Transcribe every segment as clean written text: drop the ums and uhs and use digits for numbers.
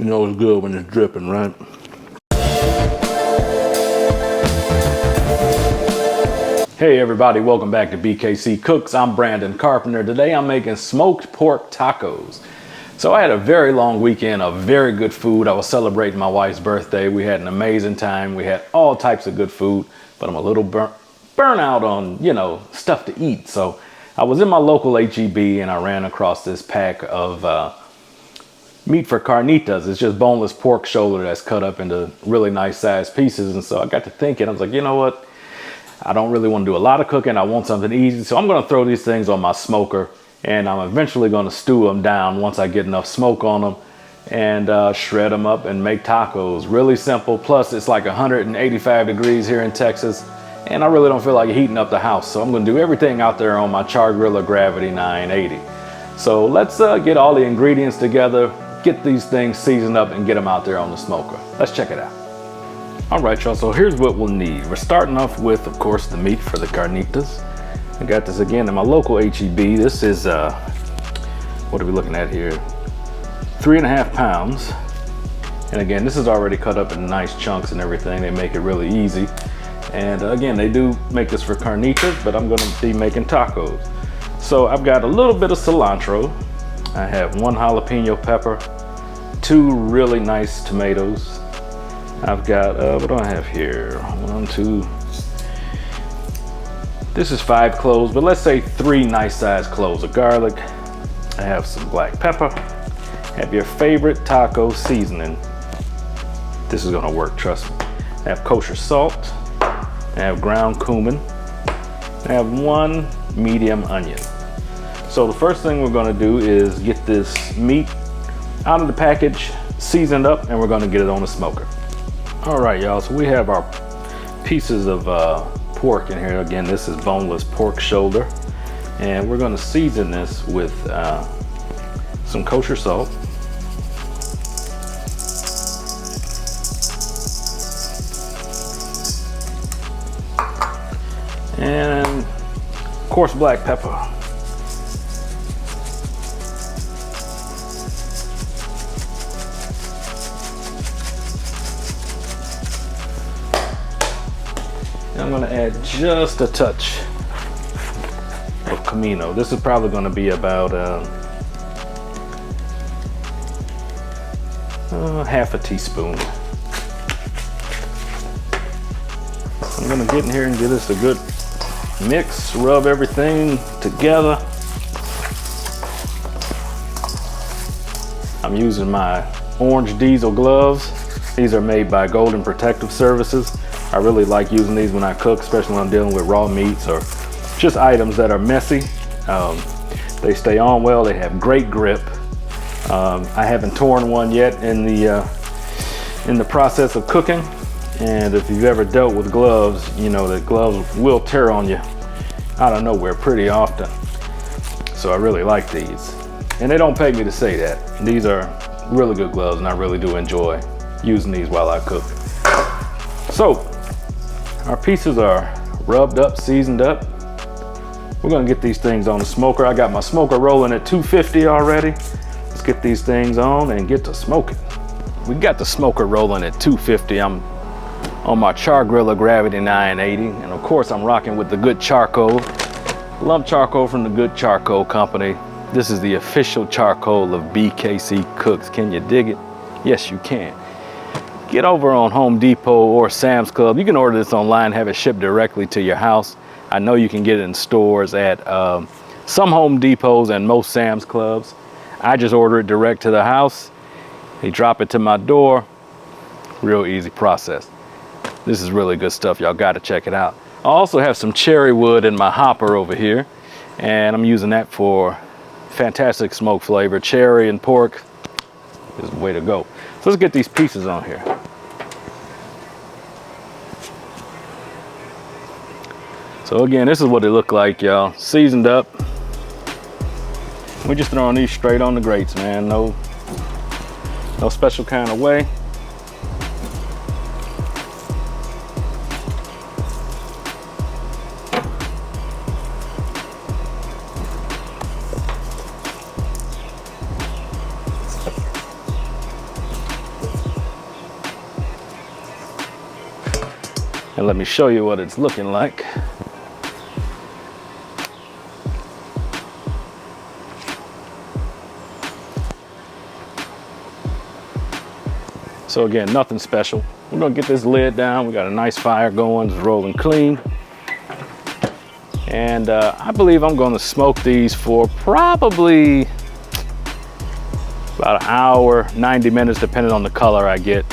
know it's good when it's dripping, right? Hey everybody, welcome back to BKC Cooks. I'm Brandon Carpenter. Today I'm making smoked pork tacos. So I had a very long weekend of very good food. I was celebrating my wife's birthday. We had an amazing time. We had all types of good food, but I'm a little burnt out on, stuff to eat. So I was in my local HEB and I ran across this pack of meat for carnitas. It's just boneless pork shoulder that's cut up into really nice sized pieces. And so I got to thinking, I was like, you know what? I don't really want to do a lot of cooking. I want something easy. So I'm going to throw these things on my smoker and I'm eventually going to stew them down once I get enough smoke on them and shred them up and make tacos. Really simple. Plus it's like 185 degrees here in Texas and I really don't feel like heating up the house. So I'm going to do everything out there on my Char-Griller Gravity 980. So let's get all the ingredients together, get these things seasoned up and get them out there on the smoker. Let's check it out. All right, y'all, so here's what we'll need. We're starting off with, of course, the meat for the carnitas. I got this again in my local HEB. This is, what are we looking at here? 3.5 pounds. And again, this is already cut up in nice chunks and everything. They make it really easy. And again, they do make this for carnitas, but I'm gonna be making tacos. So I've got a little bit of cilantro. I have 1 jalapeno pepper, 2 really nice tomatoes. I've got, what do I have here? 1, 2. This is 5 cloves, but let's say 3 nice sized cloves of garlic. I have some black pepper. Have your favorite taco seasoning. This is gonna work, trust me. I have kosher salt. I have ground cumin. I have 1 medium onion. So the first thing we're gonna do is get this meat out of the package, seasoned up, and we're gonna get it on the smoker. All right, y'all, so we have our pieces of pork in here. Again, this is boneless pork shoulder. And we're gonna season this with some kosher salt. And coarse black pepper. I'm gonna add just a touch of comino. This is probably gonna be about half a teaspoon. I'm gonna get in here and give this a good mix, rub everything together. I'm using my orange diesel gloves. These are made by Golden Protective Services. I really like using these when I cook, especially when I'm dealing with raw meats or just items that are messy. They stay on well, they have great grip. I haven't torn one yet in the process of cooking. And if you've ever dealt with gloves, you know that gloves will tear on you out of nowhere pretty often. So I really like these. And they don't pay me to say that. These are really good gloves and I really do enjoy using these while I cook. So our pieces are rubbed up, seasoned up. We're gonna get these things on the smoker. I got my smoker rolling at 250 already. Let's get these things on and get to smoking. We got the smoker rolling at 250. I'm on my Char-Griller Gravity 980. And of course I'm rocking with the good charcoal. Lump charcoal from the Good Charcoal Company. This is the official charcoal of BKC Cooks. Can you dig it? Yes, you can. Get over on Home Depot or Sam's Club. You can order this online, have it shipped directly to your house. I know you can get it in stores at some Home Depots and most Sam's Clubs. I just order it direct to the house. They drop it to my door. Real easy process. This is really good stuff. Y'all got to check it out. I also have some cherry wood in my hopper over here, and I'm using that for fantastic smoke flavor. Cherry and pork is the way to go. So let's get these pieces on here. So again, this is what it looked like, y'all. Seasoned up. We're just throwing these straight on the grates, man. No special kind of way. And let me show you what it's looking like. So again, nothing special. We're gonna get this lid down. We got a nice fire going, it's rolling clean. And I believe I'm gonna smoke these for probably about an hour, 90 minutes, depending on the color I get.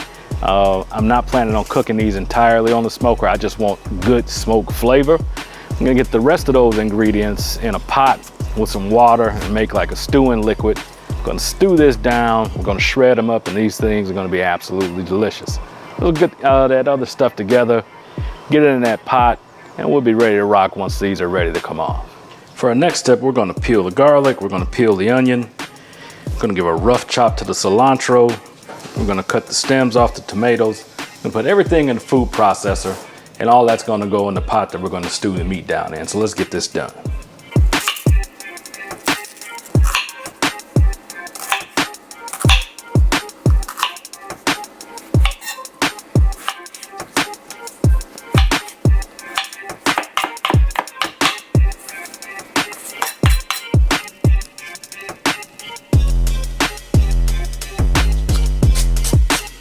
I'm not planning on cooking these entirely on the smoker. I just want good smoke flavor. I'm gonna get the rest of those ingredients in a pot with some water and make like a stewing liquid. I'm gonna stew this down. We're gonna shred them up, and these things are gonna be absolutely delicious. We'll get that other stuff together, get it in that pot, and we'll be ready to rock once these are ready to come off. For our next step, we're gonna peel the garlic, we're gonna peel the onion, we're gonna give a rough chop to the cilantro, we're gonna cut the stems off the tomatoes, and put everything in the food processor, and all that's gonna go in the pot that we're gonna stew the meat down in. So let's get this done.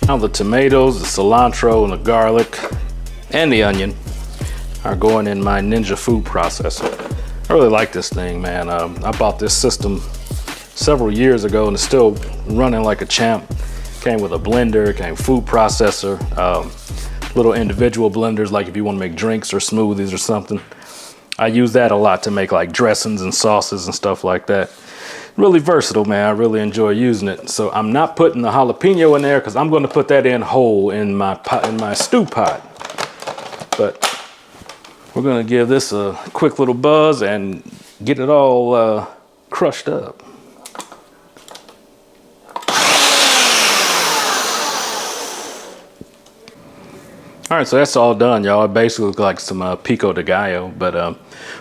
Now the tomatoes, the cilantro, and the garlic, and the onion are going in my Ninja food processor. I really like this thing, man. I bought this system several years ago and it's still running like a champ. Came with a blender, came food processor, little individual blenders, like if you want to make drinks or smoothies or something. I use that a lot to make like dressings and sauces and stuff like that. Really versatile, man. I really enjoy using it. So I'm not putting the jalapeno in there because I'm going to put that in whole in my pot, in my stew pot. But we're going to give this a quick little buzz and get it all crushed up. All right, so that's all done, y'all. It basically looks like some pico de gallo, but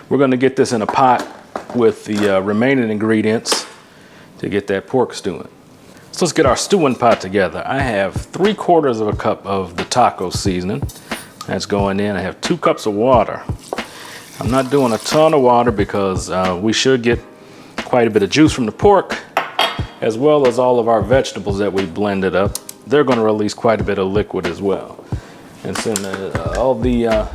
we're going to get this in a pot with the remaining ingredients to get that pork stewing. So let's get our stewing pot together. I have 3/4 of a cup of the taco seasoning. That's going in. I have 2 cups of water. I'm not doing a ton of water because we should get quite a bit of juice from the pork, as well as all of our vegetables that we blended up. They're going to release quite a bit of liquid as well. And so all the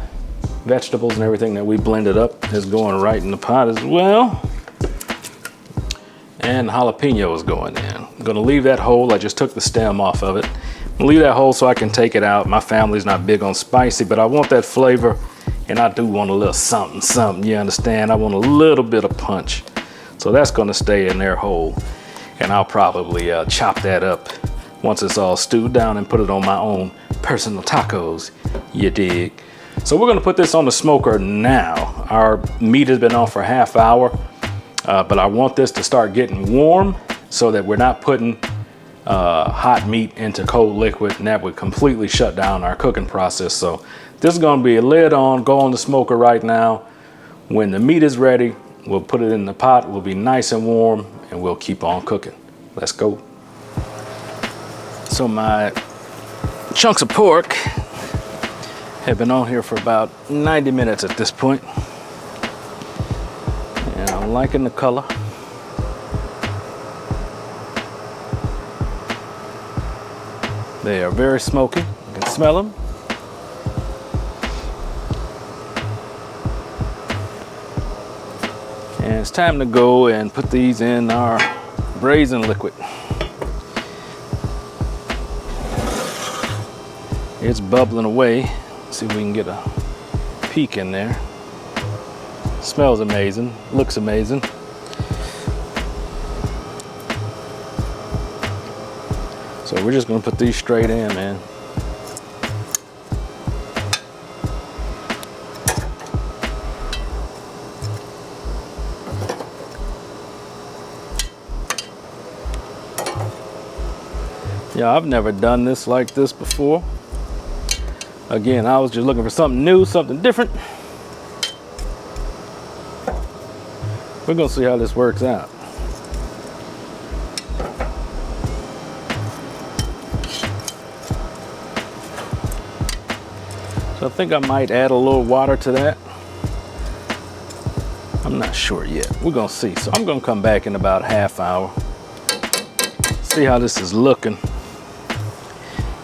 vegetables and everything that we blended up is going right in the pot as well. And jalapeno is going in. I'm gonna leave that whole. I just took the stem off of it. I'm gonna leave that whole so I can take it out. My family's not big on spicy, but I want that flavor, and I do want a little something, something, you understand? I want a little bit of punch. So that's gonna stay in there whole. And I'll probably chop that up once it's all stewed down and put it on my own personal tacos, you dig? So we're gonna put this on the smoker now. Our meat has been on for a half hour, but I want this to start getting warm so that we're not putting hot meat into cold liquid, and that would completely shut down our cooking process. So this is gonna be a lid on, go on the smoker right now. When the meat is ready, we'll put it in the pot, it will be nice and warm, and we'll keep on cooking. Let's go. So my chunks of pork have been on here for about 90 minutes at this point. And I'm liking the color. They are very smoky. You can smell them. And it's time to go and put these in our braising liquid. It's bubbling away. Let's see if we can get a peek in there. Smells amazing, looks amazing. So we're just gonna put these straight in, man. Yeah, I've never done this like this before. Again, I was just looking for something new, something different. We're gonna see how this works out. So I think I might add a little water to that. I'm not sure yet. We're gonna see. So I'm gonna come back in about a half hour, see how this is looking.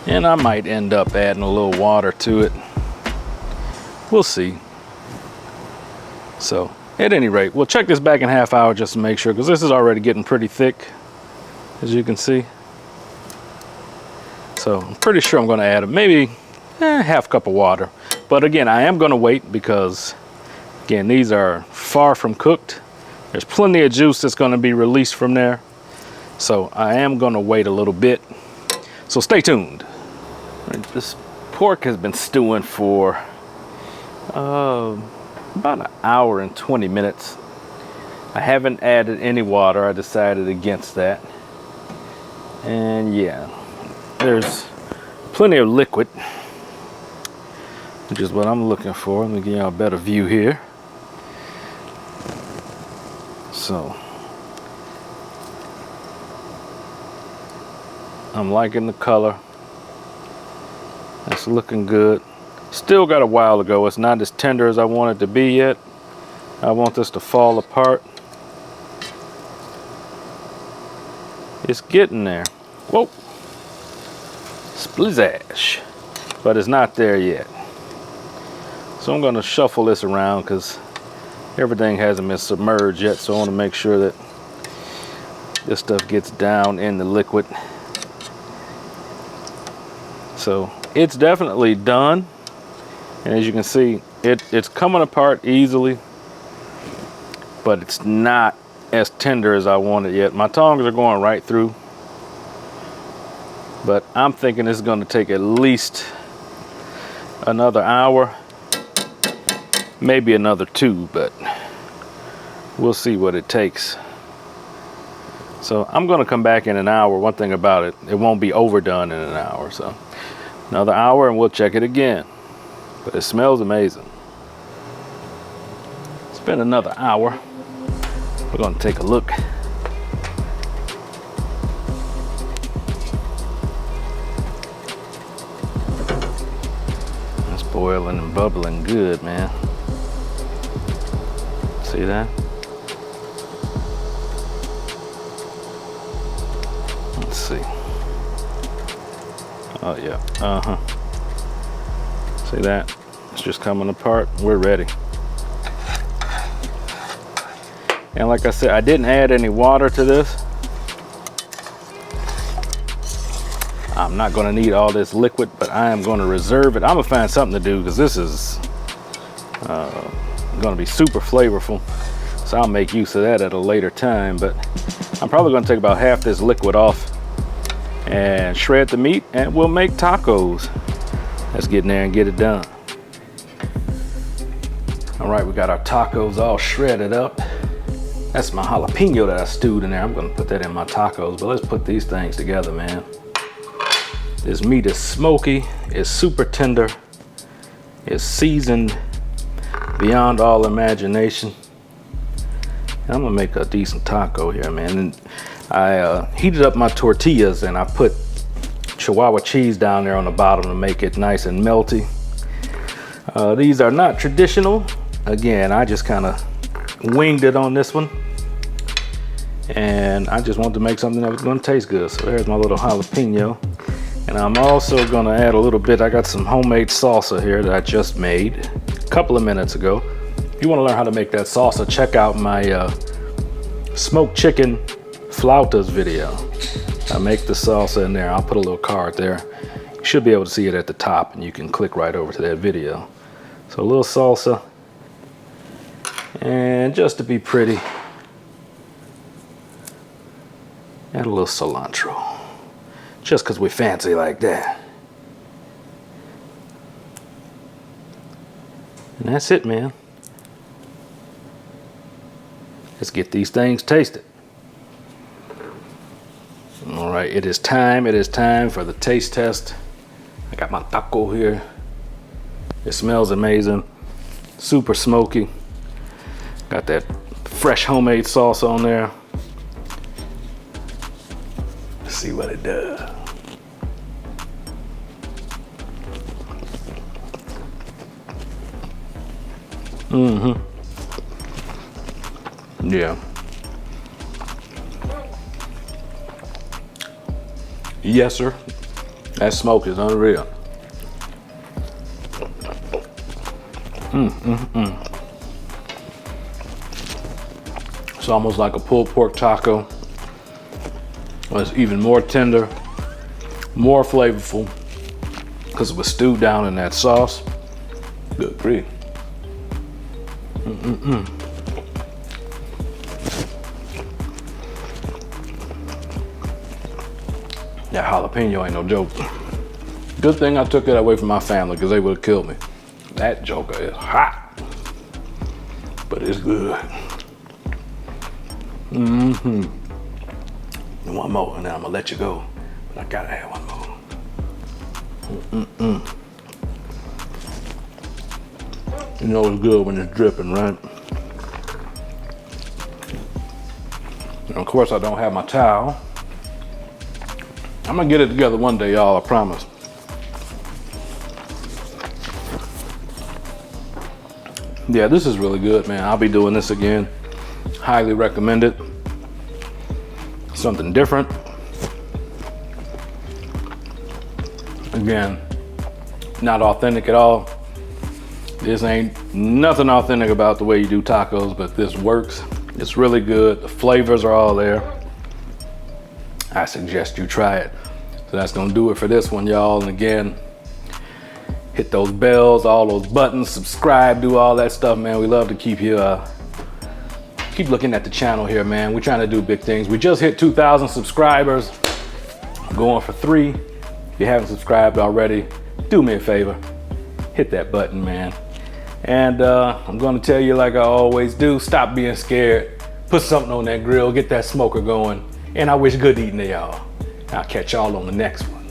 And I might end up adding a little water to it. We'll see. So at any rate, we'll check this back in a half hour just to make sure, because this is already getting pretty thick, as you can see. So I'm pretty sure I'm gonna add maybe half cup of water. But again, I am gonna wait because, again, these are far from cooked. There's plenty of juice that's gonna be released from there. So I am gonna wait a little bit. So stay tuned. Right, this pork has been stewing for about an hour and 20 minutes. I haven't added any water. I decided against that. And yeah, there's plenty of liquid, which is what I'm looking for. Let me give you a better view here. So I'm liking the color. That's looking good. Still got a while to go. It's not as tender as I want it to be yet. I want this to fall apart. It's getting there. Whoa. Splizash. But it's not there yet. So I'm going to shuffle this around because everything hasn't been submerged yet. So I want to make sure that this stuff gets down in the liquid. So it's definitely done. And as you can see, it's coming apart easily, but it's not as tender as I want it yet. My tongs are going right through, but I'm thinking it's going to take at least another hour, maybe another 2, but we'll see what it takes. So I'm going to come back in an hour. One thing about it, it won't be overdone in an hour. So another hour and we'll check it again. But it smells amazing. It's been another hour. We're gonna take a look. It's boiling and bubbling good, man. See that? Let's see. Oh yeah, see that? It's just coming apart. We're ready. And like I said, I didn't add any water to this. I'm not gonna need all this liquid, but I am gonna reserve it. I'm gonna find something to do because this is gonna be super flavorful. So I'll make use of that at a later time, but I'm probably gonna take about half this liquid off and shred the meat and we'll make tacos. Let's get in there and get it done. All right, we got our tacos all shredded up. That's my jalapeno that I stewed in there. I'm gonna put that in my tacos, but let's put these things together, man. This meat is smoky, it's super tender, it's seasoned beyond all imagination. And I'm gonna make a decent taco here, man. And I heated up my tortillas and I put Chihuahua cheese down there on the bottom to make it nice and melty. These are not traditional. Again, I just kind of winged it on this one. And I just wanted to make something that was going to taste good. So there's my little jalapeno. And I'm also going to add a little bit. I got some homemade salsa here that I just made a couple of minutes ago. If you want to learn how to make that salsa, check out my smoked chicken flautas video. I make the salsa in there. I'll put a little card there. You should be able to see it at the top and you can click right over to that video. So a little salsa. And just to be pretty, add a little cilantro. Just because we're fancy like that. And that's it, man. Let's get these things tasted. All right, it is time for the taste test. I got my taco here. It smells amazing, super smoky. Got that fresh homemade sauce on there. Let's see what it does. Yeah. Yes, sir. That smoke is unreal. It's almost like a pulled pork taco. It's even more tender, more flavorful, because it was stewed down in that sauce. Good grief. That jalapeno ain't no joke. Good thing I took it away from my family, because they would have killed me. That joker is hot, but it's good. One more, and then I'm gonna let you go. But I gotta have one more. You know it's good when it's dripping, right? And of course, I don't have my towel. I'm gonna get it together one day, y'all, I promise. Yeah, this is really good, man. I'll be doing this again. Highly recommend it. Something different. Again, not authentic at all. This ain't nothing authentic about the way you do tacos, but this works. It's really good. The flavors are all there. I suggest you try it. So that's gonna do it for this one, y'all. And again, hit those bells, all those buttons, subscribe, do all that stuff, man. We love to keep you, keep looking at the channel here, man. We're trying to do big things. We just hit 2,000 subscribers. I'm going for 3. If you haven't subscribed already, do me a favor, hit that button, man. And I'm gonna tell you like I always do, stop being scared. Put something on that grill, get that smoker going. And I wish good eating to y'all. I'll catch y'all on the next one.